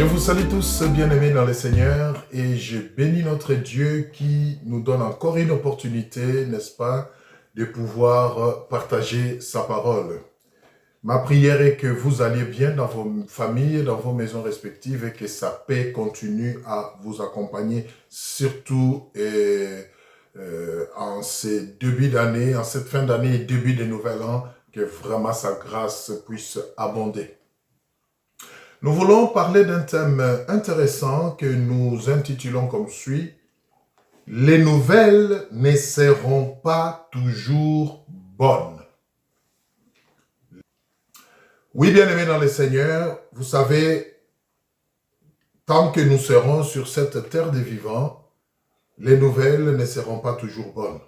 Je vous salue tous, bien-aimés dans le Seigneur, et je bénis notre Dieu qui nous donne encore une opportunité, n'est-ce pas, de pouvoir partager sa parole. Ma prière est que vous alliez bien dans vos familles, dans vos maisons respectives, et que sa paix continue à vous accompagner, surtout en ces débuts d'année, en cette fin d'année et début de nouvel an, que vraiment sa grâce puisse abonder. Nous voulons parler d'un thème intéressant que nous intitulons comme suit: les nouvelles ne seront pas toujours bonnes. Oui, bien-aimés dans le Seigneur, vous savez, tant que nous serons sur cette terre des vivants, les nouvelles ne seront pas toujours bonnes.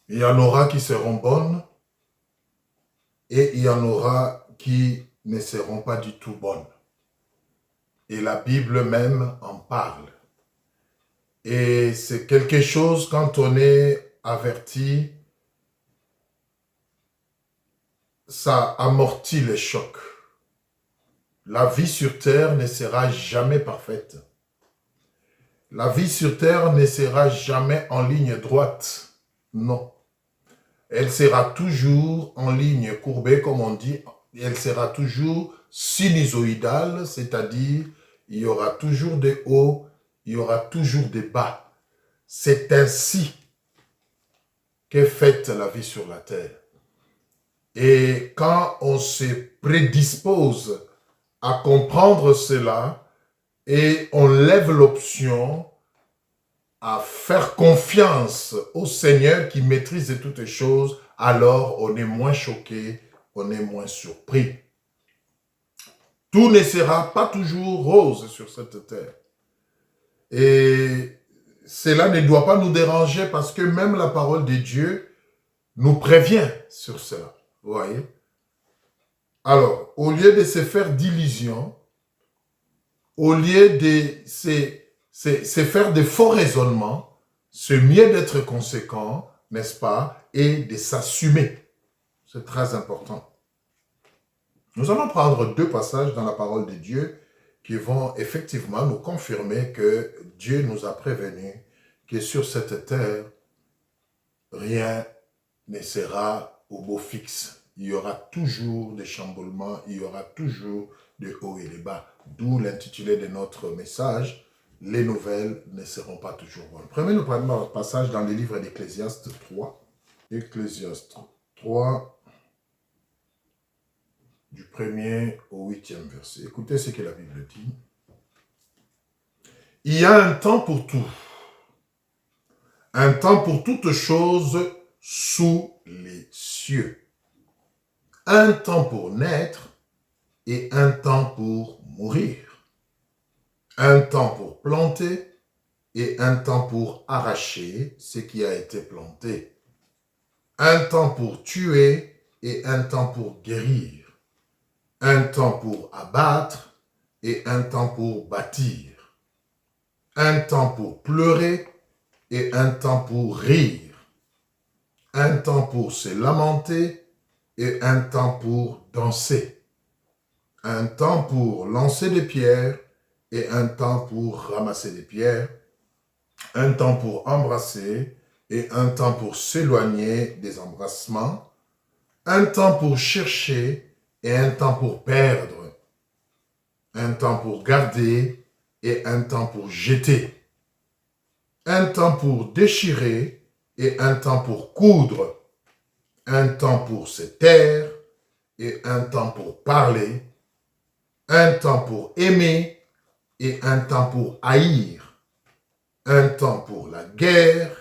Il y en aura qui seront bonnes et il y en aura qui ne seront pas du tout bonnes. Et la Bible même en parle. Et c'est quelque chose, quand on est averti, ça amortit les chocs. La vie sur terre ne sera jamais parfaite. La vie sur terre ne sera jamais en ligne droite. Non. Elle sera toujours en ligne courbée, comme on dit. Elle sera toujours sinusoïdale, c'est-à-dire il y aura toujours des hauts, il y aura toujours des bas. C'est ainsi qu'est faite la vie sur la terre. Et quand on se prédispose à comprendre cela et on lève l'option à faire confiance au Seigneur qui maîtrise toutes choses, alors on est moins choqué, on est moins surpris. Tout ne sera pas toujours rose sur cette terre. Et cela ne doit pas nous déranger parce que même la parole de Dieu nous prévient sur cela. Vous voyez? Alors, au lieu de se faire d'illusions, au lieu de se faire de faux raisonnements, c'est mieux d'être conséquent, n'est-ce pas, et de s'assumer. C'est très important. Nous allons prendre deux passages dans la parole de Dieu qui vont effectivement nous confirmer que Dieu nous a prévenus que sur cette terre, rien ne sera au beau fixe. Il y aura toujours des chamboulements, il y aura toujours des hauts et des bas. D'où l'intitulé de notre message: les nouvelles ne seront pas toujours bonnes. Prenez le premier passage dans le livre d'Ecclésiaste 3. Ecclésiaste 3, du 1er au 8e verset. Écoutez ce que la Bible dit. Il y a un temps pour tout. Un temps pour toutes choses sous les cieux. Un temps pour naître et un temps pour mourir. Un temps pour planter et un temps pour arracher ce qui a été planté. Un temps pour tuer et un temps pour guérir. Un temps pour abattre et un temps pour bâtir. Un temps pour pleurer et un temps pour rire. Un temps pour se lamenter et un temps pour danser. Un temps pour lancer des pierres et un temps pour ramasser des pierres. Un temps pour embrasser et un temps pour s'éloigner des embrassements. Un temps pour chercher et un temps pour perdre. Un temps pour garder et un temps pour jeter. Un temps pour déchirer et un temps pour coudre. Un temps pour se taire et un temps pour parler. Un temps pour aimer et un temps pour haïr. Un temps pour la guerre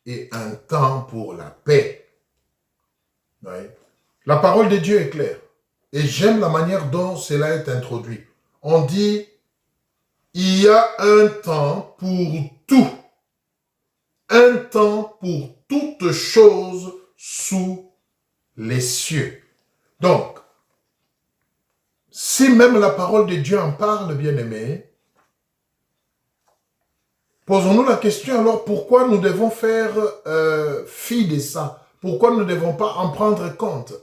et un temps pour la paix. Oui. La parole de Dieu est claire. Et j'aime la manière dont cela est introduit. On dit, il y a un temps pour tout. Un temps pour toutes choses sous les cieux. Donc, si même la parole de Dieu en parle, bien-aimés, posons-nous la question alors, pourquoi nous devons faire fi de ça? Pourquoi nous ne devons pas en prendre compte?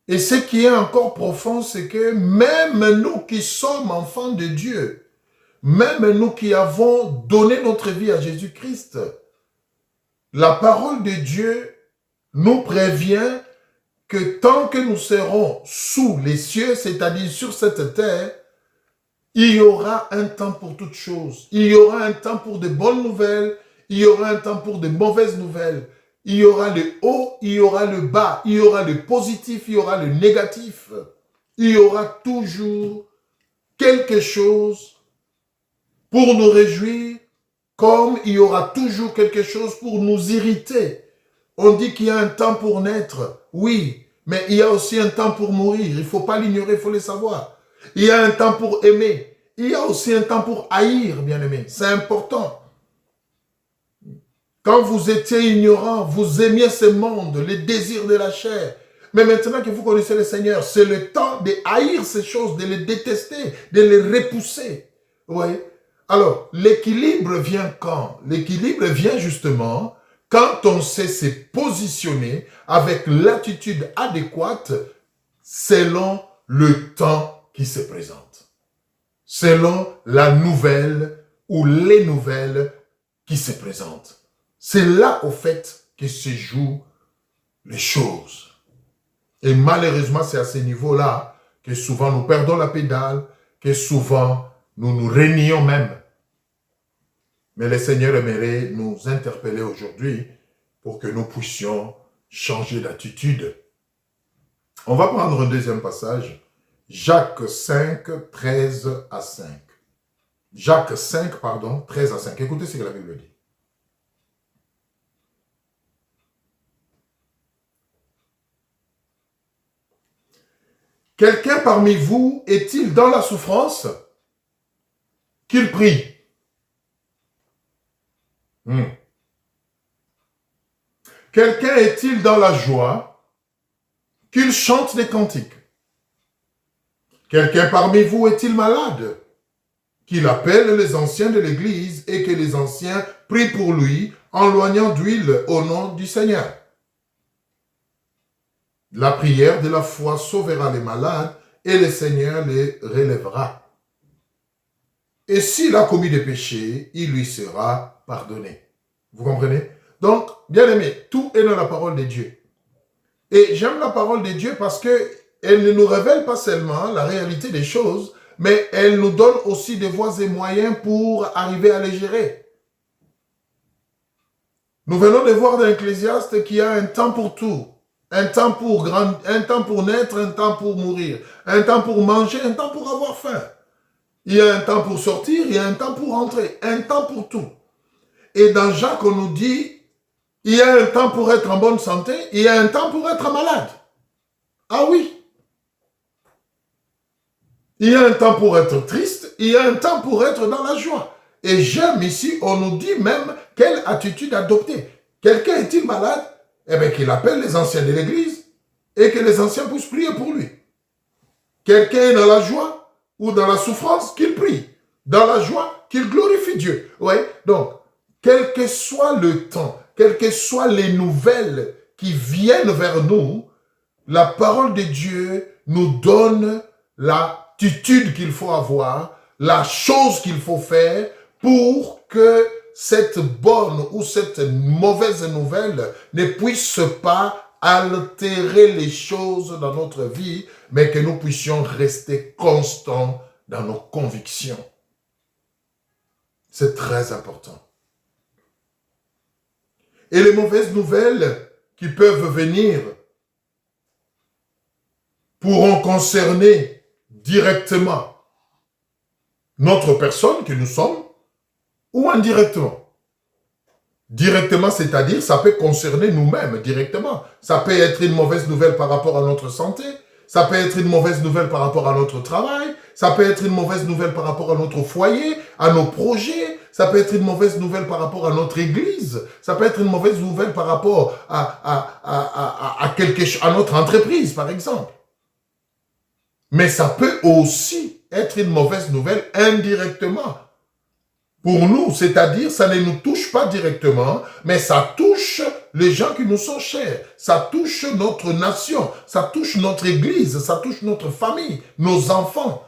Et ce qui est encore profond, c'est que même nous qui sommes enfants de Dieu, même nous qui avons donné notre vie à Jésus-Christ, la parole de Dieu nous prévient que tant que nous serons sous les cieux, c'est-à-dire sur cette terre, il y aura un temps pour toutes choses. Il y aura un temps pour de bonnes nouvelles, il y aura un temps pour de mauvaises nouvelles. Il y aura le haut, il y aura le bas, il y aura le positif, il y aura le négatif. Il y aura toujours quelque chose pour nous réjouir, comme il y aura toujours quelque chose pour nous irriter. On dit qu'il y a un temps pour naître, oui, mais il y a aussi un temps pour mourir. Il ne faut pas l'ignorer, il faut le savoir. Il y a un temps pour aimer. Il y a aussi un temps pour haïr, bien-aimé. C'est important. Quand vous étiez ignorant, vous aimiez ce monde, les désirs de la chair. Mais maintenant que vous connaissez le Seigneur, c'est le temps de haïr ces choses, de les détester, de les repousser. Oui. Alors, l'équilibre vient quand? L'équilibre vient justement quand on sait se positionner avec l'attitude adéquate selon le temps qui se présente. Selon la nouvelle ou les nouvelles qui se présentent. C'est là, au fait, que se jouent les choses. Et malheureusement, c'est à ce niveau-là que souvent nous perdons la pédale, que souvent nous nous renions même. Mais le Seigneur aimerait nous interpeller aujourd'hui pour que nous puissions changer d'attitude. On va prendre un deuxième passage, Jacques 5, 13 à 5. Jacques 5, pardon, 13 à 5. Écoutez ce que la Bible dit. Quelqu'un parmi vous est-il dans la souffrance? Qu'il prie. Quelqu'un est-il dans la joie? Qu'il chante des cantiques. Quelqu'un parmi vous est-il malade? Qu'il appelle les anciens de l'Église et que les anciens prient pour lui en loignant d'huile au nom du Seigneur. La prière de la foi sauvera les malades et le Seigneur les relèvera. Et s'il a commis des péchés, il lui sera pardonné. Vous comprenez? Donc, bien aimé, tout est dans la parole de Dieu. Et j'aime la parole de Dieu parce qu'elle ne nous révèle pas seulement la réalité des choses, mais elle nous donne aussi des voies et moyens pour arriver à les gérer. Nous venons de voir dans l'Ecclésiaste qu'il y a un temps pour tout. Un temps pour naître, un temps pour mourir. Un temps pour manger, un temps pour avoir faim. Il y a un temps pour sortir, il y a un temps pour rentrer. Un temps pour tout. Et dans Jacques, on nous dit, il y a un temps pour être en bonne santé, il y a un temps pour être malade. Ah oui. Il y a un temps pour être triste, il y a un temps pour être dans la joie. Et j'aime ici, on nous dit même quelle attitude adopter. Quelqu'un est-il malade? Eh bien, qu'il appelle les anciens de l'Église et que les anciens puissent prier pour lui. Quelqu'un est dans la joie ou dans la souffrance, qu'il prie. Dans la joie, qu'il glorifie Dieu. Oui, donc, quel que soit le temps, quelles que soient les nouvelles qui viennent vers nous, la parole de Dieu nous donne l'attitude qu'il faut avoir, la chose qu'il faut faire pour que cette bonne ou cette mauvaise nouvelle ne puisse pas altérer les choses dans notre vie, mais que nous puissions rester constants dans nos convictions. C'est très important. Et les mauvaises nouvelles qui peuvent venir pourront concerner directement notre personne que nous sommes, ou indirectement. Directement, c'est-à-dire, ça peut concerner nous-mêmes directement. Ça peut être une mauvaise nouvelle par rapport à notre santé, ça peut être une mauvaise nouvelle par rapport à notre travail, ça peut être une mauvaise nouvelle par rapport à notre foyer, à nos projets, ça peut être une mauvaise nouvelle par rapport à notre église, ça peut être une mauvaise nouvelle par rapport à notre entreprise, par exemple. Mais ça peut aussi être une mauvaise nouvelle indirectement. Pour nous, c'est-à-dire, ça ne nous touche pas directement, mais ça touche les gens qui nous sont chers. Ça touche notre nation, ça touche notre église, ça touche notre famille, nos enfants.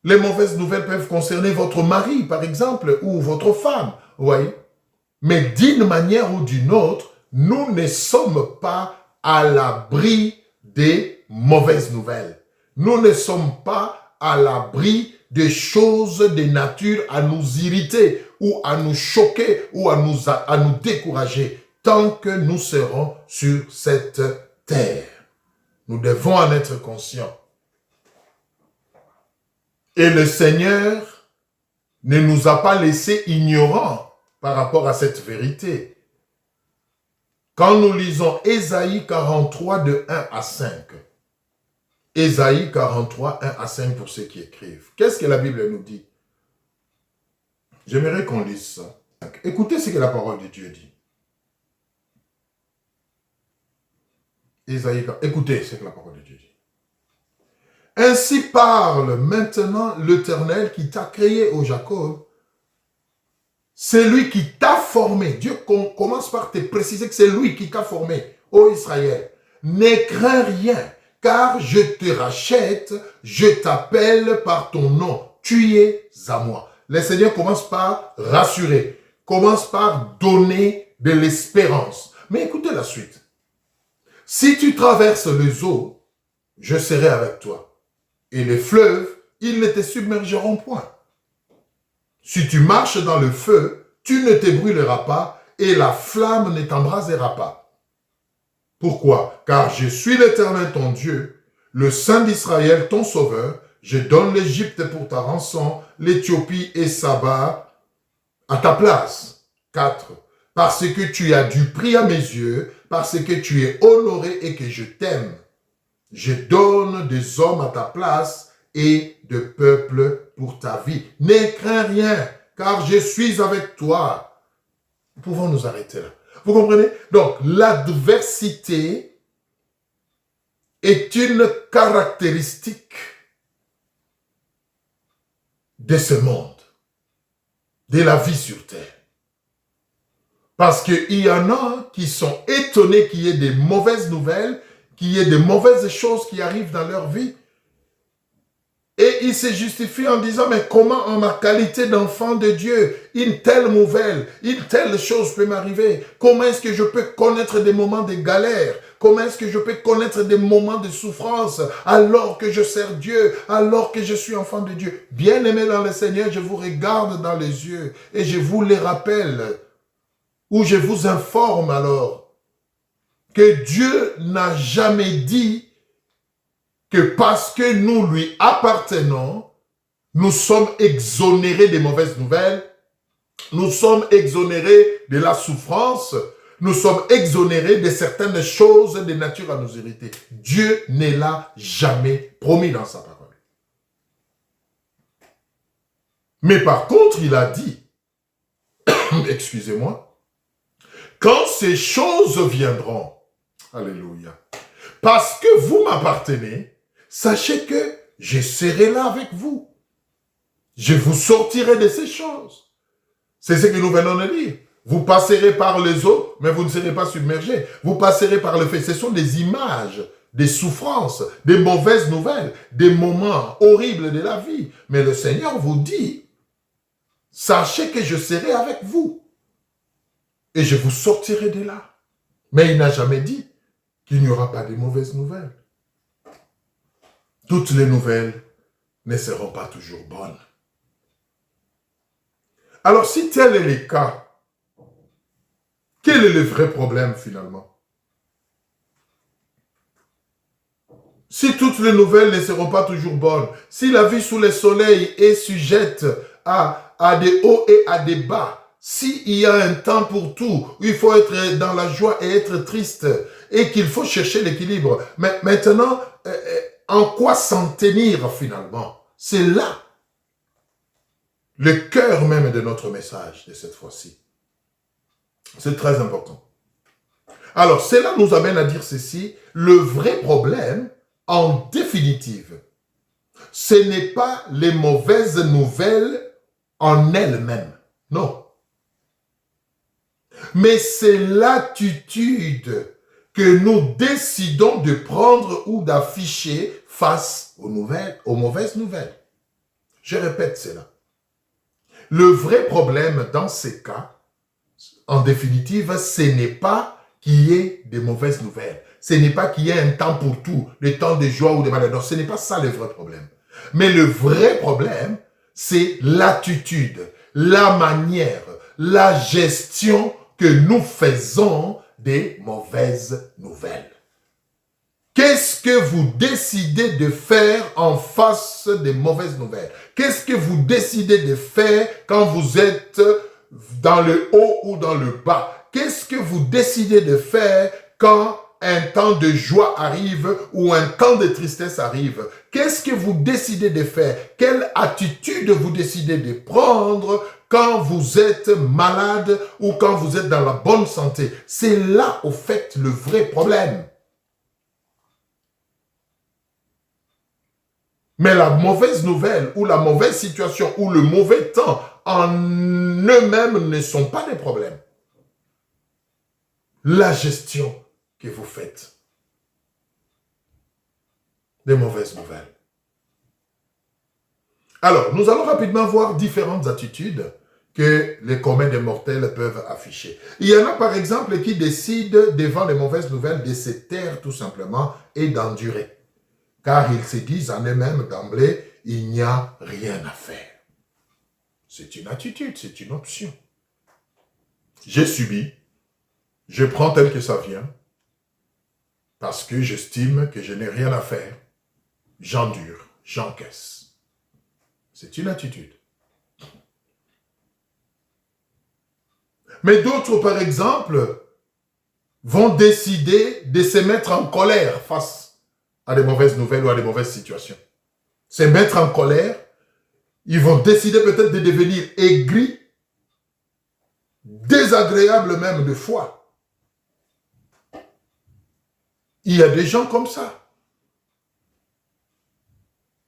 Les mauvaises nouvelles peuvent concerner votre mari, par exemple, ou votre femme, vous voyez. Mais d'une manière ou d'une autre, nous ne sommes pas à l'abri des mauvaises nouvelles. Nous ne sommes pas à l'abri des choses de nature à nous irriter ou à nous choquer ou à nous décourager tant que nous serons sur cette terre. Nous devons en être conscients. Et le Seigneur ne nous a pas laissés ignorants par rapport à cette vérité. Quand nous lisons Ésaïe 43 de 1 à 5, Ésaïe 43, 1 à 5 pour ceux qui écrivent. Qu'est-ce que la Bible nous dit? J'aimerais qu'on lise ça. Écoutez ce que la parole de Dieu dit. Ésaïe, écoutez ce que la parole de Dieu dit. Ainsi parle maintenant l'Éternel qui t'a créé, ô Jacob. C'est lui qui t'a formé. Dieu commence par te préciser que c'est lui qui t'a formé, ô Israël. Ne crains rien, car je te rachète, je t'appelle par ton nom. Tu es à moi. Le Seigneur commence par rassurer, commence par donner de l'espérance. Mais écoutez la suite. Si tu traverses les eaux, je serai avec toi. Et les fleuves, ils ne te submergeront point. Si tu marches dans le feu, tu ne te brûleras pas et la flamme ne t'embrasera pas. Pourquoi? Car je suis l'Éternel ton Dieu, le Saint d'Israël ton sauveur. Je donne l'Égypte pour ta rançon, l'Éthiopie et Saba à ta place. 4. Parce que tu as du prix à mes yeux, parce que tu es honoré et que je t'aime. Je donne des hommes à ta place et de peuples pour ta vie. Ne crains rien, car je suis avec toi. Nous pouvons nous arrêter là. Vous comprenez? Donc, l'adversité est une caractéristique de ce monde, de la vie sur terre. Parce qu'il y en a qui sont étonnés qu'il y ait des mauvaises nouvelles, qu'il y ait de mauvaises choses qui arrivent dans leur vie. Et ils se justifient en disant, mais comment en ma qualité d'enfant de Dieu, une telle nouvelle, une telle chose peut m'arriver? Comment est-ce que je peux connaître des moments de galère? Comment est-ce que je peux connaître des moments de souffrance alors que je sers Dieu, alors que je suis enfant de Dieu? Bien-aimés dans le Seigneur, je vous regarde dans les yeux et je vous les rappelle, ou je vous informe alors, que Dieu n'a jamais dit que parce que nous lui appartenons, nous sommes exonérés des mauvaises nouvelles, nous sommes exonérés de la souffrance, nous sommes exonérés de certaines choses de nature à nous irriter. Dieu ne l'a jamais promis dans sa parole. Mais par contre, il a dit, excusez-moi, quand ces choses viendront, alléluia, parce que vous m'appartenez, sachez que je serai là avec vous. Je vous sortirai de ces choses. C'est ce que nous venons de lire. Vous passerez par les eaux, mais vous ne serez pas submergés. Vous passerez par le feu. Ce sont des images, des souffrances, des mauvaises nouvelles, des moments horribles de la vie. Mais le Seigneur vous dit, sachez que je serai avec vous. Et je vous sortirai de là. Mais il n'a jamais dit qu'il n'y aura pas de mauvaises nouvelles. Toutes les nouvelles ne seront pas toujours bonnes. Alors, si tel est le cas, quel est le vrai problème finalement? Si toutes les nouvelles ne seront pas toujours bonnes, si la vie sous le soleil est sujette à des hauts et à des bas, s'il y a un temps pour tout, où il faut être dans la joie et être triste, et qu'il faut chercher l'équilibre, mais maintenant, en quoi s'en tenir finalement? C'est là le cœur même de notre message de cette fois-ci. C'est très important. Alors, cela nous amène à dire ceci, le vrai problème, en définitive, ce n'est pas les mauvaises nouvelles en elles-mêmes. Non. Mais c'est l'attitude que nous décidons de prendre ou d'afficher face aux nouvelles, aux mauvaises nouvelles. Je répète cela. Le vrai problème dans ces cas, en définitive, ce n'est pas qu'il y ait des mauvaises nouvelles. Ce n'est pas qu'il y ait un temps pour tout, le temps de joie ou de malheur. Ce n'est pas ça le vrai problème. Mais le vrai problème, c'est l'attitude, la manière, la gestion que nous faisons des mauvaises nouvelles. Qu'est-ce que vous décidez de faire en face des mauvaises nouvelles? Qu'est-ce que vous décidez de faire quand vous êtes dans le haut ou dans le bas? Qu'est-ce que vous décidez de faire quand un temps de joie arrive ou un temps de tristesse arrive? Qu'est-ce que vous décidez de faire? Quelle attitude vous décidez de prendre quand vous êtes malade ou quand vous êtes dans la bonne santé? C'est là, au fait, le vrai problème. Mais la mauvaise nouvelle ou la mauvaise situation ou le mauvais temps en eux-mêmes ne sont pas des problèmes. La gestion que vous faites des mauvaises nouvelles. Alors, nous allons rapidement voir différentes attitudes que les communs des mortels peuvent afficher. Il y en a par exemple qui décident devant les mauvaises nouvelles de se taire tout simplement et d'endurer. Car ils se disent en eux-mêmes d'emblée, il n'y a rien à faire. C'est une attitude, c'est une option. J'ai subi, je prends tel que ça vient, parce que j'estime que je n'ai rien à faire. J'endure, j'encaisse. C'est une attitude. Mais d'autres, par exemple, vont décider de se mettre en colère face à des mauvaises nouvelles ou à des mauvaises situations. Se mettre en colère, ils vont décider peut-être de devenir aigris, désagréables même de foi. Il y a des gens comme ça.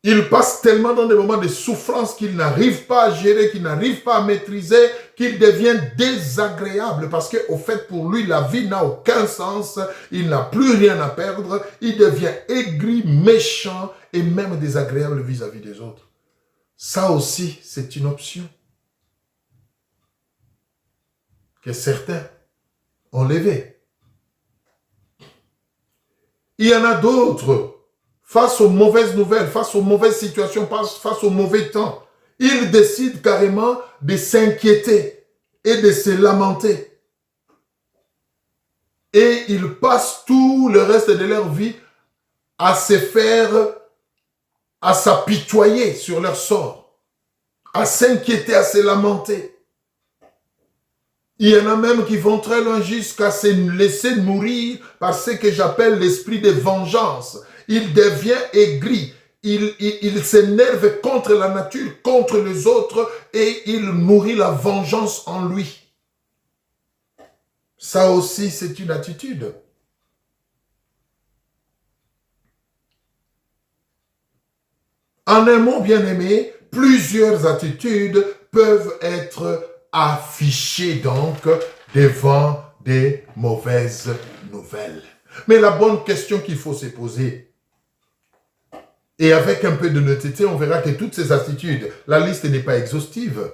Ils passent tellement dans des moments de souffrance qu'ils n'arrivent pas à gérer, qu'ils n'arrivent pas à maîtriser, qu'ils deviennent désagréables parce qu'au fait, pour lui, la vie n'a aucun sens, il n'a plus rien à perdre, il devient aigri, méchant et même désagréable vis-à-vis des autres. Ça aussi, c'est une option que certains ont levée. Il y en a d'autres. Face aux mauvaises nouvelles, face aux mauvaises situations, face aux mauvais temps, ils décident carrément de s'inquiéter et de se lamenter. Et ils passent tout le reste de leur vie à se faire, à s'apitoyer sur leur sort, à s'inquiéter, à se lamenter. Il y en a même qui vont très loin jusqu'à se laisser mourir par ce que j'appelle l'esprit de vengeance. Il devient aigri, il s'énerve contre la nature, contre les autres et il nourrit la vengeance en lui. Ça aussi, c'est une attitude. En un mot, bien-aimé, plusieurs attitudes peuvent être affichées donc devant des mauvaises nouvelles. Mais la bonne question qu'il faut se poser, et avec un peu d'honnêteté, on verra que toutes ces attitudes, la liste n'est pas exhaustive.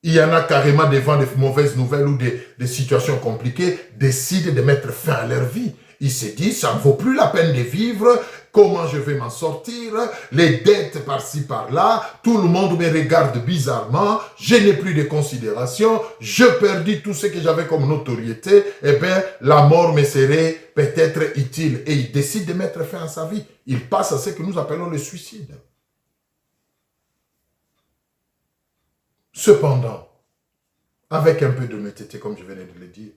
Il y en a carrément devant des mauvaises nouvelles ou des situations compliquées, décident de mettre fin à leur vie. Ils se disent, ça ne vaut plus la peine de vivre, comment je vais m'en sortir, les dettes par-ci par-là, tout le monde me regarde bizarrement, je n'ai plus de considération, je perdis tout ce que j'avais comme notoriété, eh bien, la mort me serait peut-être utile. Et il décide de mettre fin à sa vie. Il passe à ce que nous appelons le suicide. Cependant, avec un peu d'honnêteté, comme je venais de le dire,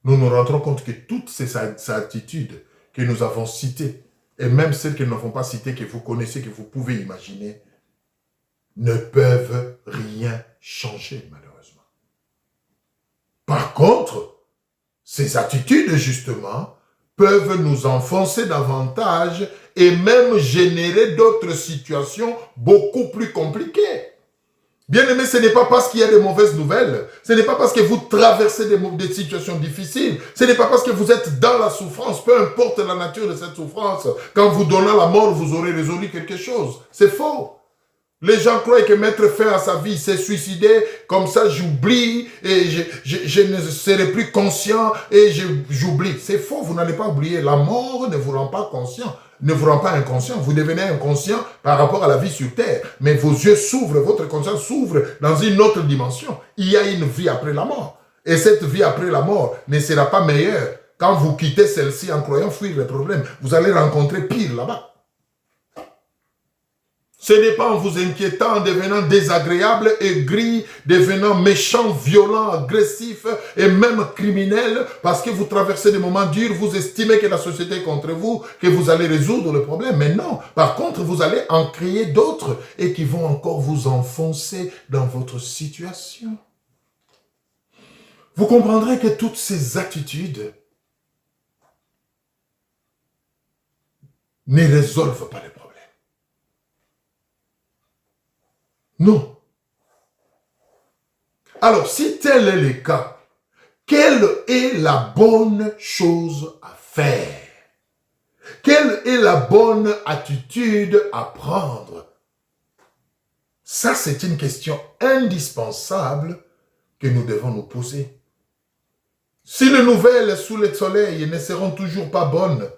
nous nous rendrons compte que toutes ces attitudes que nous avons citées, et même celles que nous n'avons pas citées, que vous connaissez, que vous pouvez imaginer, ne peuvent rien changer, malheureusement. Par contre, ces attitudes, justement, peuvent nous enfoncer davantage et même générer d'autres situations beaucoup plus compliquées. Bien-aimé, ce n'est pas parce qu'il y a des mauvaises nouvelles, ce n'est pas parce que vous traversez des situations difficiles, ce n'est pas parce que vous êtes dans la souffrance, peu importe la nature de cette souffrance, qu'en vous donnant la mort, vous aurez résolu quelque chose. C'est faux. Les gens croient que mettre fin à sa vie, c'est suicider, comme ça j'oublie et je ne serai plus conscient et j'oublie. C'est faux, vous n'allez pas oublier. La mort ne vous rend pas conscient, ne vous rend pas inconscient. Vous devenez inconscient par rapport à la vie sur terre. Mais vos yeux s'ouvrent, votre conscience s'ouvre dans une autre dimension. Il y a une vie après la mort. Et cette vie après la mort ne sera pas meilleure. Quand vous quittez celle-ci en croyant fuir les problèmes, vous allez rencontrer pire là-bas. Ce n'est pas en vous inquiétant, en devenant désagréable, aigri, devenant méchant, violent, agressif et même criminel, parce que vous traversez des moments durs, vous estimez que la société est contre vous, que vous allez résoudre le problème. Mais non, par contre, vous allez en créer d'autres et qui vont encore vous enfoncer dans votre situation. Vous comprendrez que toutes ces attitudes ne résolvent pas les problèmes. Non. Alors, si tel est le cas, quelle est la bonne chose à faire? Quelle est la bonne attitude à prendre? Ça, c'est une question indispensable que nous devons nous poser. Si les nouvelles sous le soleil ne seront toujours pas bonnes,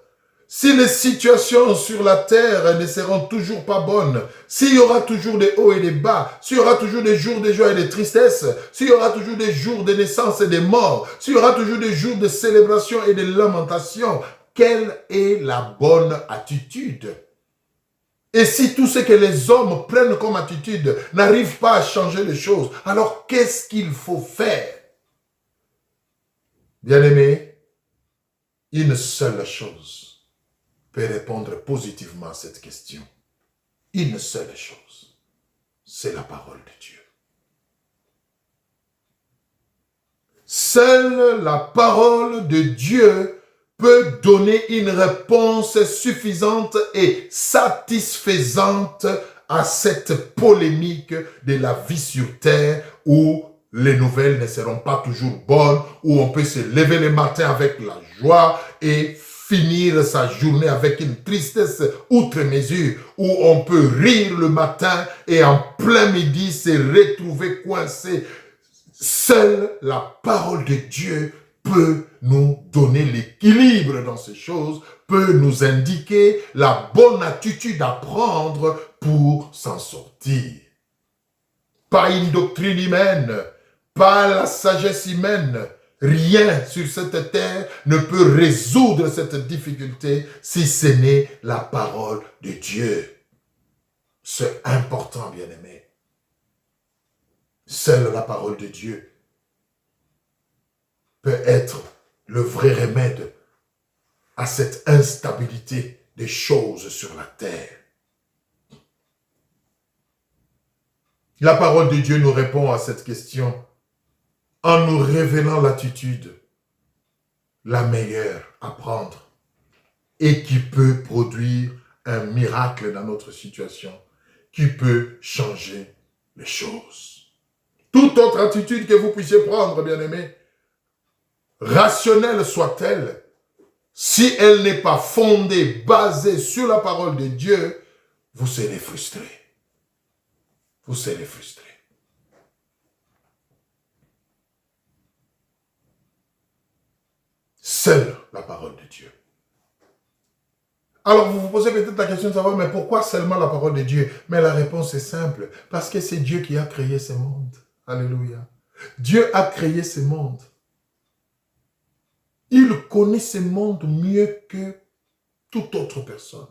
si les situations sur la terre ne seront toujours pas bonnes, s'il y aura toujours des hauts et des bas, s'il y aura toujours des jours de joie et de tristesse, s'il y aura toujours des jours de naissance et de mort, s'il y aura toujours des jours de célébration et de lamentation, quelle est la bonne attitude? Et si tout ce que les hommes prennent comme attitude n'arrive pas à changer les choses, alors qu'est-ce qu'il faut faire? Bien-aimé, une seule chose peut répondre positivement à cette question. Une seule chose, c'est la parole de Dieu. Seule la parole de Dieu peut donner une réponse suffisante et satisfaisante à cette polémique de la vie sur terre où les nouvelles ne seront pas toujours bonnes, où on peut se lever le matin avec la joie et finir sa journée avec une tristesse outre mesure, où on peut rire le matin et en plein midi se retrouver coincé. Seule la parole de Dieu peut nous donner l'équilibre dans ces choses, peut nous indiquer la bonne attitude à prendre pour s'en sortir. Pas une doctrine humaine, pas la sagesse humaine, rien sur cette terre ne peut résoudre cette difficulté si ce n'est la parole de Dieu. C'est important, bien-aimé. Seule la parole de Dieu peut être le vrai remède à cette instabilité des choses sur la terre. La parole de Dieu nous répond à cette question en nous révélant l'attitude la meilleure à prendre et qui peut produire un miracle dans notre situation, qui peut changer les choses. Toute autre attitude que vous puissiez prendre, bien-aimés, rationnelle soit-elle, si elle n'est pas fondée, basée sur la parole de Dieu, vous serez frustré. Vous serez frustré. Seule la parole de Dieu. Alors vous vous posez peut-être la question de savoir, mais pourquoi seulement la parole de Dieu? Mais la réponse est simple, parce que c'est Dieu qui a créé ce monde. Alléluia. Dieu a créé ce monde. Il connaît ce monde mieux que toute autre personne.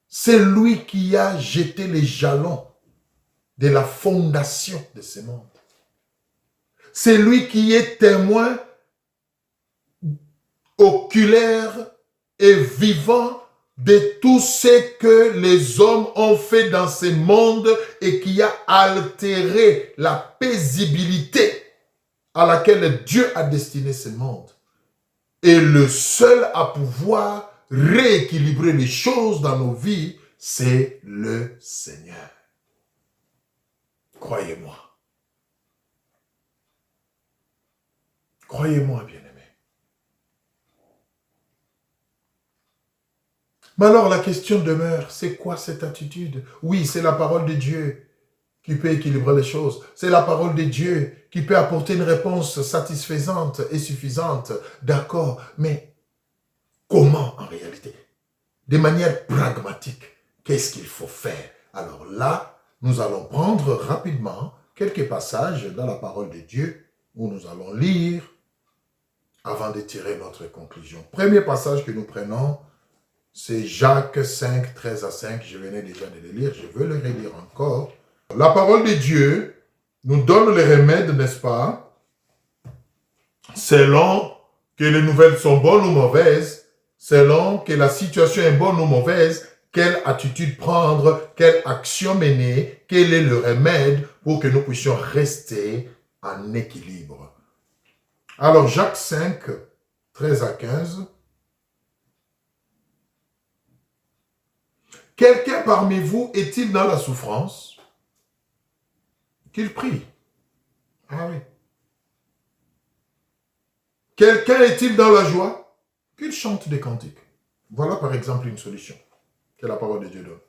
C'est lui qui a jeté les jalons de la fondation de ce monde. C'est lui qui est témoin oculaire et vivant de tout ce que les hommes ont fait dans ce monde et qui a altéré la paisibilité à laquelle Dieu a destiné ce monde. Et le seul à pouvoir rééquilibrer les choses dans nos vies, c'est le Seigneur. croyez-moi. Croyez-moi, bien-aimé. Mais alors la question demeure, c'est quoi cette attitude? Oui, c'est la parole de Dieu qui peut équilibrer les choses. C'est la parole de Dieu qui peut apporter une réponse satisfaisante et suffisante. D'accord, mais comment en réalité? De manière pragmatique, qu'est-ce qu'il faut faire? Alors là, nous allons prendre rapidement quelques passages dans la parole de Dieu où nous allons lire avant de tirer notre conclusion. Premier passage que nous prenons, c'est Jacques 5, 13 à 5. Je venais déjà de le lire, je veux le relire encore. La parole de Dieu nous donne les remèdes, n'est-ce pas? Selon que les nouvelles sont bonnes ou mauvaises, selon que la situation est bonne ou mauvaise, quelle attitude prendre, quelle action mener, quel est le remède pour que nous puissions rester en équilibre. Alors, Jacques 5, 13 à 15. Quelqu'un parmi vous est-il dans la souffrance? Qu'il prie. Ah oui. Quelqu'un est-il dans la joie? Qu'il chante des cantiques. Voilà par exemple une solution que la parole de Dieu donne.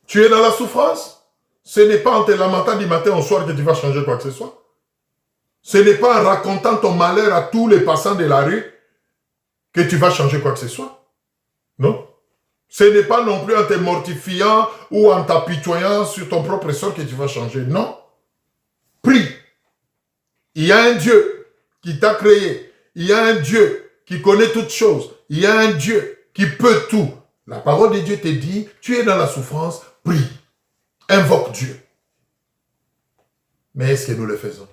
Tu es dans la souffrance? Ce n'est pas en te lamentant du matin au soir que tu vas changer quoi que ce soit. Ce n'est pas en racontant ton malheur à tous les passants de la rue que tu vas changer quoi que ce soit. Non. Ce n'est pas non plus en te mortifiant ou en t'apitoyant sur ton propre sort que tu vas changer. Non. Prie. Il y a un Dieu qui t'a créé. Il y a un Dieu qui connaît toutes choses. Il y a un Dieu qui peut tout. La parole de Dieu te dit, tu es dans la souffrance, prie. Invoque Dieu. Mais est-ce que nous le faisons?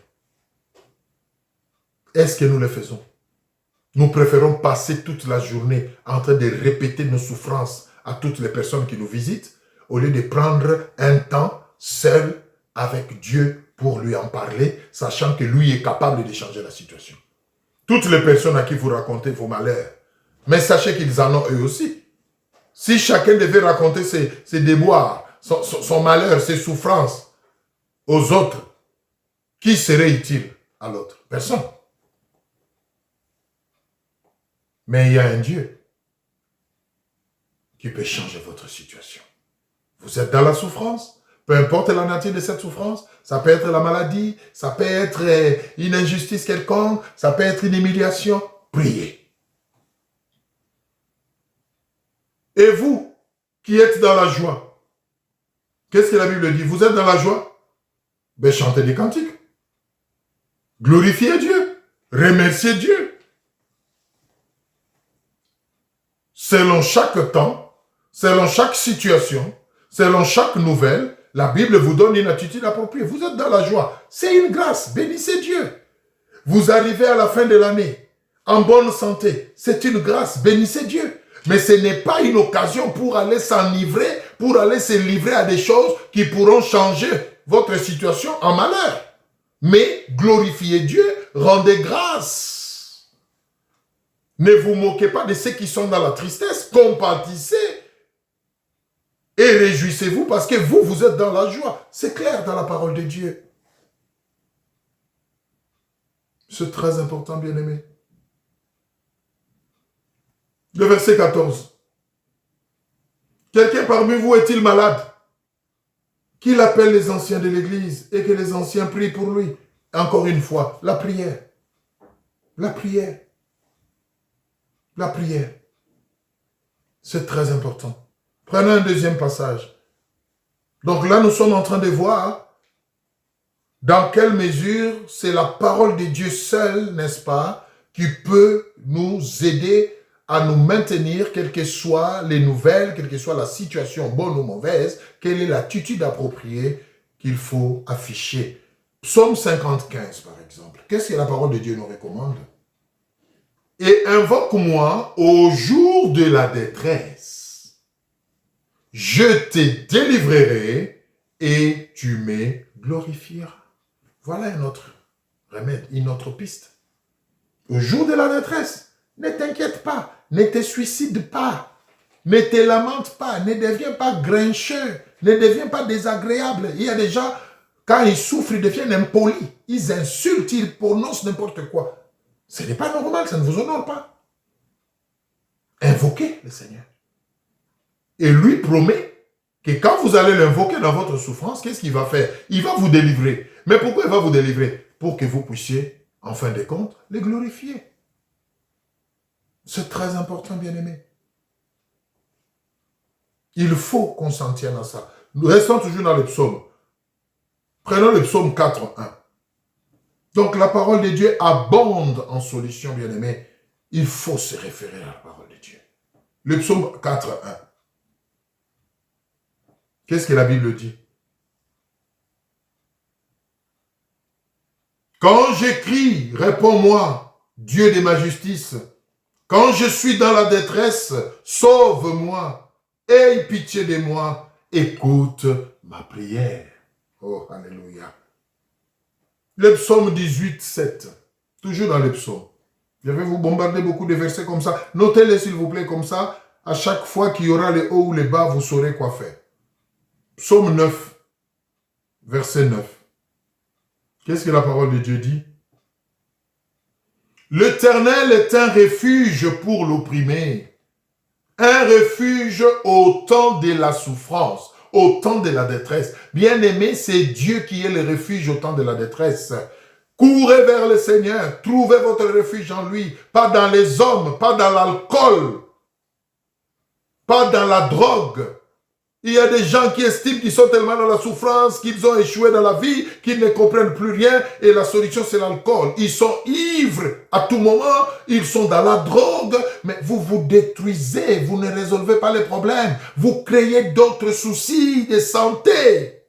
Est-ce que nous le faisons? Nous préférons passer toute la journée en train de répéter nos souffrances à toutes les personnes qui nous visitent, au lieu de prendre un temps seul avec Dieu pour lui en parler, sachant que lui est capable de changer la situation. Toutes les personnes à qui vous racontez vos malheurs, mais sachez qu'ils en ont eux aussi. Si chacun devait raconter ses déboires, son malheur, ses souffrances aux autres, qui serait utile à l'autre? Personne. Mais il y a un Dieu qui peut changer votre situation. Vous êtes dans la souffrance, peu importe la nature de cette souffrance, ça peut être la maladie, ça peut être une injustice quelconque, ça peut être une humiliation. Priez. Et vous, qui êtes dans la joie, qu'est-ce que la Bible dit? Vous êtes dans la joie? Ben chantez des cantiques. Glorifiez Dieu. Remerciez Dieu. Selon chaque temps, selon chaque situation, selon chaque nouvelle, la Bible vous donne une attitude appropriée. Vous êtes dans la joie. C'est une grâce. Bénissez Dieu. Vous arrivez à la fin de l'année en bonne santé. C'est une grâce. Bénissez Dieu. Mais ce n'est pas une occasion pour aller s'enivrer, pour aller se livrer à des choses qui pourront changer votre situation en malheur. Mais glorifiez Dieu, rendez grâce. Ne vous moquez pas de ceux qui sont dans la tristesse, compatissez et réjouissez-vous parce que vous, vous êtes dans la joie. C'est clair dans la parole de Dieu. C'est très important, bien-aimé. Le verset 14. Quelqu'un parmi vous est-il malade? Qu'il appelle les anciens de l'église et que les anciens prient pour lui. Encore une fois, la prière. La prière. La prière. C'est très important. Prenons un deuxième passage. Donc là, nous sommes en train de voir dans quelle mesure c'est la parole de Dieu seule, n'est-ce pas, qui peut nous aider à nous maintenir, quelles que soient les nouvelles, quelle que soit la situation, bonne ou mauvaise, quelle est l'attitude appropriée qu'il faut afficher. Psaume 55, par exemple. Qu'est-ce que la parole de Dieu nous recommande? Et invoque-moi au jour de la détresse. Je te délivrerai et tu me glorifieras. Voilà un autre remède, une autre piste. Au jour de la détresse, ne t'inquiète pas, ne te suicide pas, ne te lamente pas, ne deviens pas grincheux, ne deviens pas désagréable. Il y a des gens, Quand ils souffrent, ils deviennent impolis. Ils insultent, ils prononcent n'importe quoi. Ce n'est pas normal, ça ne vous honore pas. Invoquez le Seigneur. Et lui promet que quand vous allez l'invoquer dans votre souffrance, qu'est-ce qu'il va faire? Il va vous délivrer. Mais pourquoi il va vous délivrer? Pour que vous puissiez, en fin de compte, les glorifier. C'est très important, bien-aimés. Il faut qu'on s'en tienne à ça. Nous restons toujours dans le psaume. Prenons le psaume 4.1. Donc la parole de Dieu abonde en solutions, bien-aimés. Il faut se référer à la parole de Dieu. Le psaume 4.1. Qu'est-ce que la Bible dit? Quand j'écris, réponds-moi, Dieu de ma justice. Quand je suis dans la détresse, sauve-moi. Aie pitié de moi. Écoute ma prière. Oh, alléluia. Le psaume 18.7. Toujours dans le psaume. Je vais vous bombarder beaucoup de versets comme ça. Notez-les s'il vous plaît comme ça. À chaque fois qu'il y aura le haut ou le bas, vous saurez quoi faire. Psaume 9, verset 9. Qu'est-ce que la parole de Dieu dit? L'Éternel est un refuge pour l'opprimé, un refuge au temps de la souffrance, au temps de la détresse. Bien-aimé, c'est Dieu qui est le refuge au temps de la détresse. Courez vers le Seigneur, trouvez votre refuge en lui, pas dans les hommes, pas dans l'alcool, pas dans la drogue. Il y a des gens qui estiment qu'ils sont tellement dans la souffrance, qu'ils ont échoué dans la vie, qu'ils ne comprennent plus rien et la solution c'est l'alcool. Ils sont ivres à tout moment, ils sont dans la drogue, mais vous vous détruisez, vous ne résolvez pas les problèmes, vous créez d'autres soucis de santé.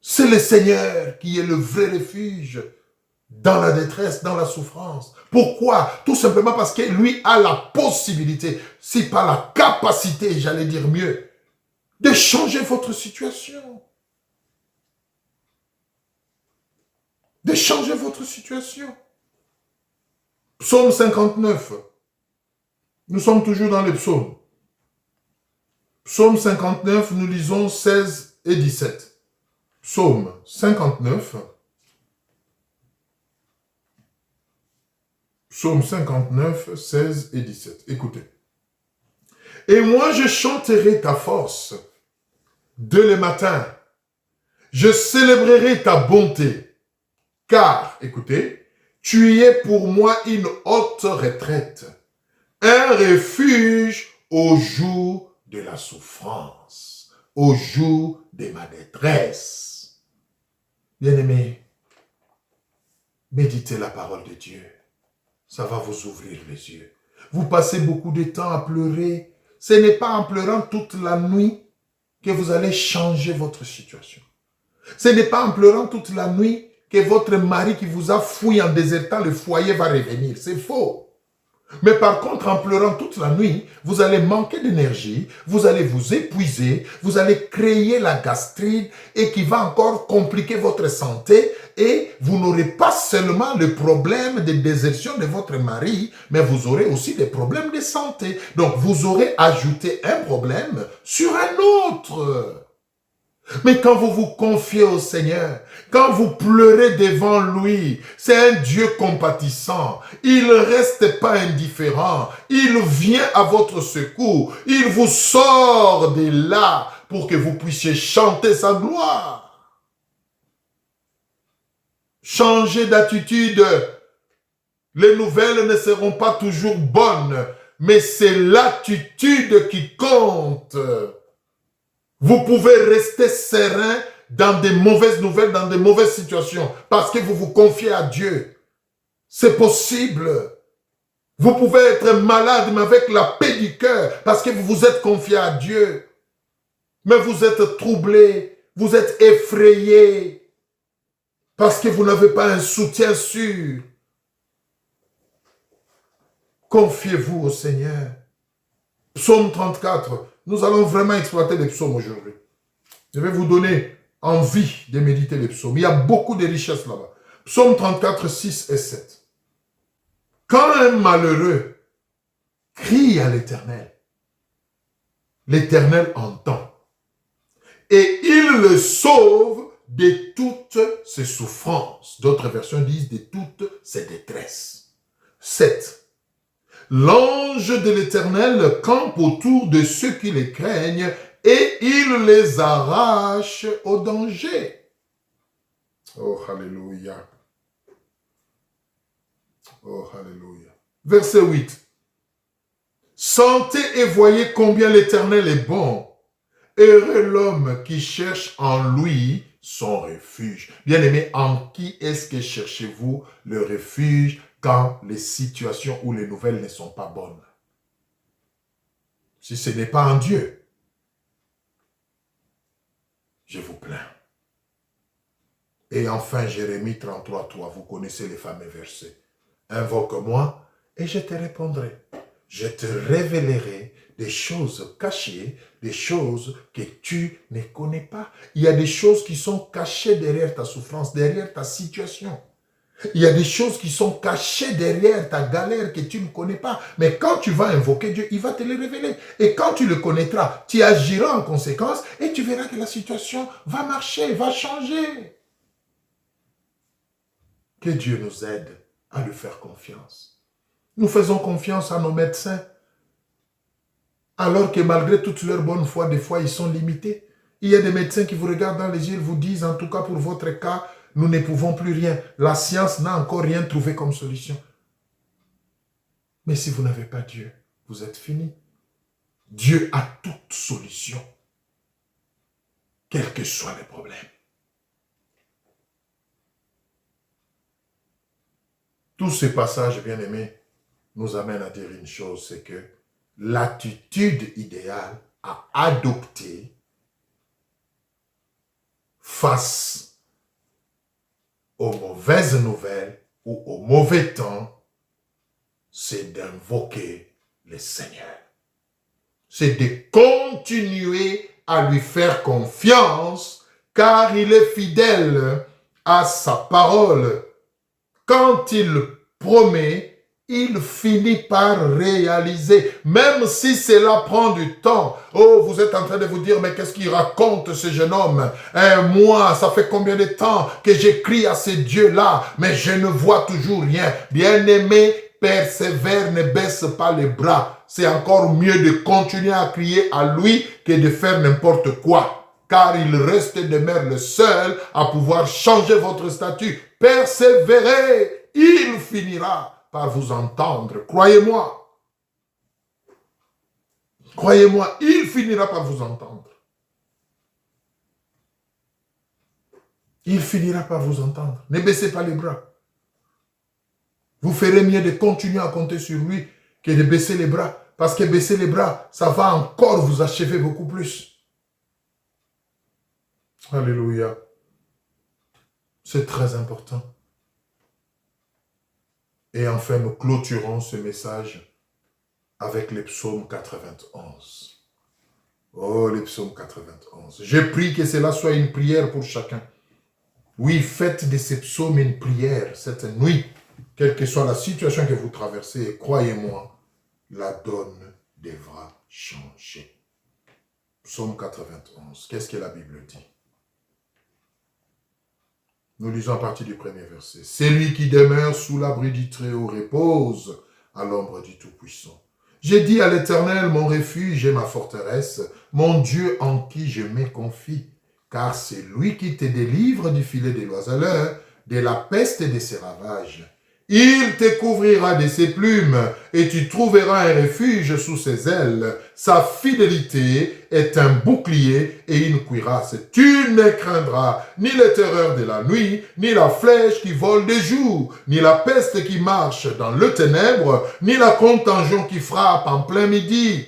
C'est le Seigneur qui est le vrai refuge dans la détresse, dans la souffrance. Pourquoi? Tout simplement parce que lui a la possibilité, si pas la capacité, j'allais dire mieux, de changer votre situation. De changer votre situation. Psaume 59. Nous sommes toujours dans les psaumes. Psaume 59, nous lisons 16 et 17. Psaume 59. Psaume 59, 16 et 17. Écoutez. Et moi, je chanterai ta force dès le matin. Je célébrerai ta bonté. Car, écoutez, tu es pour moi une haute retraite, un refuge au jour de la souffrance, au jour de ma détresse. Bien-aimés, méditez la parole de Dieu. Ça va vous ouvrir les yeux. Vous passez beaucoup de temps à pleurer. Ce n'est pas en pleurant toute la nuit que vous allez changer votre situation. Ce n'est pas en pleurant toute la nuit que votre mari qui vous a fouillé en désertant le foyer va revenir. C'est faux. Mais par contre, en pleurant toute la nuit, vous allez manquer d'énergie, vous allez vous épuiser, vous allez créer la gastrite et qui va encore compliquer votre santé et vous n'aurez pas seulement le problème de désertion de votre mari, mais vous aurez aussi des problèmes de santé. Donc, vous aurez ajouté un problème sur un autre. Mais quand vous vous confiez au Seigneur, quand vous pleurez devant lui, c'est un Dieu compatissant. Il ne reste pas indifférent. Il vient à votre secours. Il vous sort de là pour que vous puissiez chanter sa gloire. Changez d'attitude. Les nouvelles ne seront pas toujours bonnes, mais c'est l'attitude qui compte. Vous pouvez rester serein dans des mauvaises nouvelles, dans des mauvaises situations, parce que vous vous confiez à Dieu. C'est possible. Vous pouvez être malade, mais avec la paix du cœur, parce que vous vous êtes confié à Dieu. Mais vous êtes troublé, vous êtes effrayé, parce que vous n'avez pas un soutien sûr. Confiez-vous au Seigneur. Psaume 34. Nous allons vraiment exploiter les psaumes aujourd'hui. Je vais vous donner envie de méditer les psaumes. Il y a beaucoup de richesses là-bas. Psaume 34, 6 et 7. Quand un malheureux crie à l'Éternel, l'Éternel entend et il le sauve de toutes ses souffrances. D'autres versions disent de toutes ses détresses. 7. L'ange de l'Éternel campe autour de ceux qui les craignent et il les arrache au danger. Oh, alléluia. Oh, alléluia. Verset 8. Sentez et voyez combien l'Éternel est bon. Heureux l'homme qui cherche en lui son refuge. Bien-aimés, en qui est-ce que cherchez-vous le refuge quand les situations ou les nouvelles ne sont pas bonnes? Si ce n'est pas en Dieu, je vous plains. Et enfin, Jérémie 33:3, vous connaissez les fameux versets. Invoque-moi et je te répondrai. Je te révélerai des choses cachées, des choses que tu ne connais pas. Il y a des choses qui sont cachées derrière ta souffrance, derrière ta situation. Il y a des choses qui sont cachées derrière ta galère que tu ne connais pas. Mais quand tu vas invoquer Dieu, il va te les révéler. Et quand tu le connaîtras, tu agiras en conséquence et tu verras que la situation va marcher, va changer. Que Dieu nous aide à lui faire confiance. Nous faisons confiance à nos médecins, alors que malgré toute leur bonne foi, des fois, ils sont limités. Il y a des médecins qui vous regardent dans les yeux, vous disent, en tout cas pour votre cas, nous ne pouvons plus rien. La science n'a encore rien trouvé comme solution. Mais si vous n'avez pas Dieu, vous êtes fini. Dieu a toute solution, quels que soient les problèmes. Tous ces passages, bien-aimés, nous amènent à dire une chose, c'est que l'attitude idéale à adopter face aux mauvaises nouvelles ou aux mauvais temps, c'est d'invoquer le Seigneur. C'est de continuer à lui faire confiance, car il est fidèle à sa parole. Quand il promet, il finit par réaliser, même si cela prend du temps. Oh, vous êtes en train de vous dire, mais qu'est-ce qu'il raconte ce jeune homme? Moi, ça fait combien de temps que j'écris à ce Dieu-là, mais je ne vois toujours rien. Bien-aimé, persévère, ne baisse pas les bras. C'est encore mieux de continuer à crier à lui que de faire n'importe quoi. Car il reste demeure le seul à pouvoir changer votre statut. Persévérez, il finira par vous entendre. Croyez-moi. Croyez-moi, il finira par vous entendre. Il finira par vous entendre. Ne baissez pas les bras. Vous ferez mieux de continuer à compter sur lui que de baisser les bras. Parce que baisser les bras, ça va encore vous achever beaucoup plus. Alléluia. C'est très important. Et enfin, nous clôturons ce message avec les psaumes 91. Oh, les psaumes 91. Je prie que cela soit une prière pour chacun. Oui, faites de ces psaumes une prière cette nuit, quelle que soit la situation que vous traversez. Et croyez-moi, la donne devra changer. Psaume 91. Qu'est-ce que la Bible dit? Nous lisons à partir du premier verset. Celui qui demeure sous l'abri du Très-Haut repose à l'ombre du Tout-Puissant. J'ai dit à l'Éternel, mon refuge et ma forteresse, mon Dieu en qui je me confie. Car c'est lui qui te délivre du filet de l'oiseleur, de la peste et de ses ravages. Il te couvrira de ses plumes et tu trouveras un refuge sous ses ailes. Sa fidélité est un bouclier et une cuirasse. Tu ne craindras ni les terreurs de la nuit, ni la flèche qui vole de jour, ni la peste qui marche dans le ténèbre, ni la contagion qui frappe en plein midi.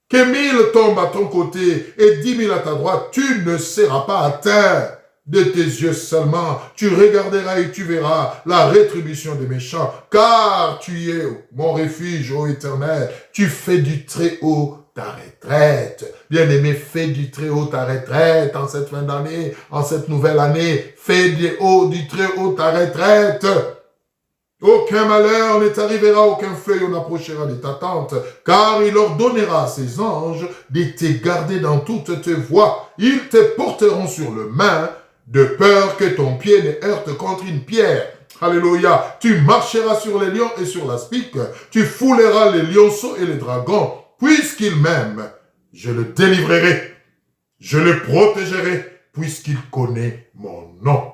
Que 1000 tombent à ton côté et 10 000 à ta droite, tu ne seras pas atteint. De tes yeux seulement, tu regarderas et tu verras la rétribution des méchants, car tu es mon refuge, ô Éternel. Tu fais du Très-Haut ta retraite. Bien-aimé, fais du Très-Haut ta retraite en cette fin d'année, en cette nouvelle année. Fais du Très-Haut ta retraite. Aucun malheur ne t'arrivera, aucun feuille n'approchera de ta tente, car il ordonnera à ses anges de te garder dans toutes tes voies. Ils te porteront sur le main, de peur que ton pied ne heurte contre une pierre. Alléluia. Tu marcheras sur les lions et sur l'aspic, tu fouleras les lionceaux et les dragons, puisqu'il m'aime. Je le délivrerai, je le protégerai, puisqu'il connaît mon nom.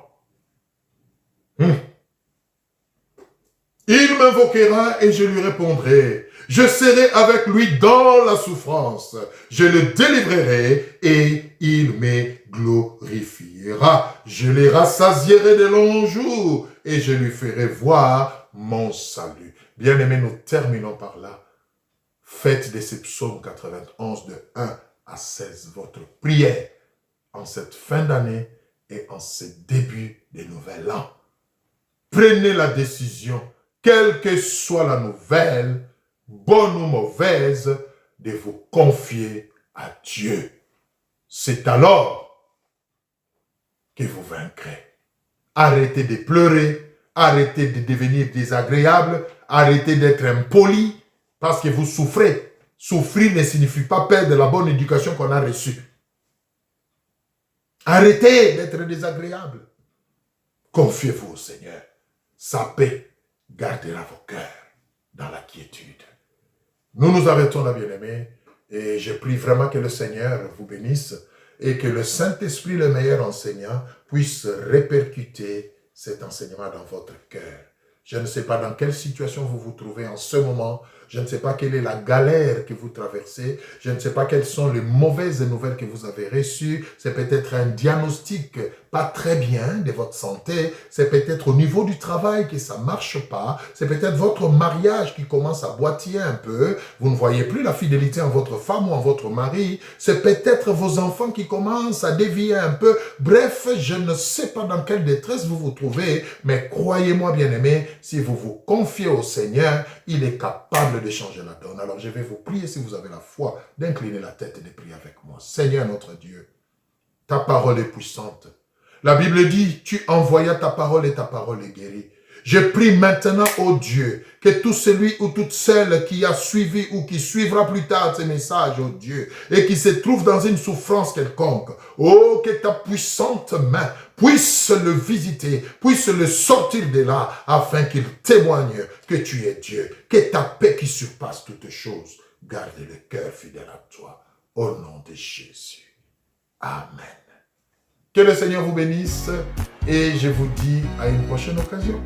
Il m'invoquera et je lui répondrai. Je serai avec lui dans la souffrance. Je le délivrerai et il me glorifiera. Je les rassasierai de longs jours et je lui ferai voir mon salut. Bien-aimés, nous terminons par là. Faites de ces psaumes 91 de 1 à 16 votre prière en cette fin d'année et en ce début de nouvel an. Prenez la décision, quelle que soit la nouvelle, bonne ou mauvaise, de vous confier à Dieu. C'est alors que vous vaincrez. Arrêtez de pleurer, arrêtez de devenir désagréable, arrêtez d'être impoli, parce que vous souffrez. Souffrir ne signifie pas perdre la bonne éducation qu'on a reçue. Arrêtez d'être désagréable. Confiez-vous au Seigneur. Sa paix gardera vos cœurs dans la quiétude. Nous nous arrêtons là, bien-aimés, et je prie vraiment que le Seigneur vous bénisse et que le Saint-Esprit, le meilleur enseignant, puisse répercuter cet enseignement dans votre cœur. Je ne sais pas dans quelle situation vous vous trouvez en ce moment. Je ne sais pas quelle est la galère que vous traversez. Je ne sais pas quelles sont les mauvaises nouvelles que vous avez reçues. C'est peut-être un diagnostic pas très bien de votre santé. C'est peut-être au niveau du travail que ça ne marche pas. C'est peut-être votre mariage qui commence à boitiller un peu. Vous ne voyez plus la fidélité en votre femme ou en votre mari. C'est peut-être vos enfants qui commencent à dévier un peu. Bref, je ne sais pas dans quelle détresse vous vous trouvez, mais croyez-moi, bien-aimés, si vous vous confiez au Seigneur, il est capable de changer la donne. Alors je vais vous prier, si vous avez la foi, d'incliner la tête et de prier avec moi. Seigneur notre Dieu, ta parole est puissante. La Bible dit, tu envoyas ta parole et ta parole est guérie. Je prie maintenant, ô Dieu, que tout celui ou toute celle qui a suivi ou qui suivra plus tard ces messages, ô Dieu, et qui se trouve dans une souffrance quelconque, oh, que ta puissante main puisse le visiter, puisse le sortir de là, afin qu'il témoigne que tu es Dieu, que ta paix qui surpasse toutes choses, garde le cœur fidèle à toi, au nom de Jésus. Amen. Que le Seigneur vous bénisse et je vous dis à une prochaine occasion.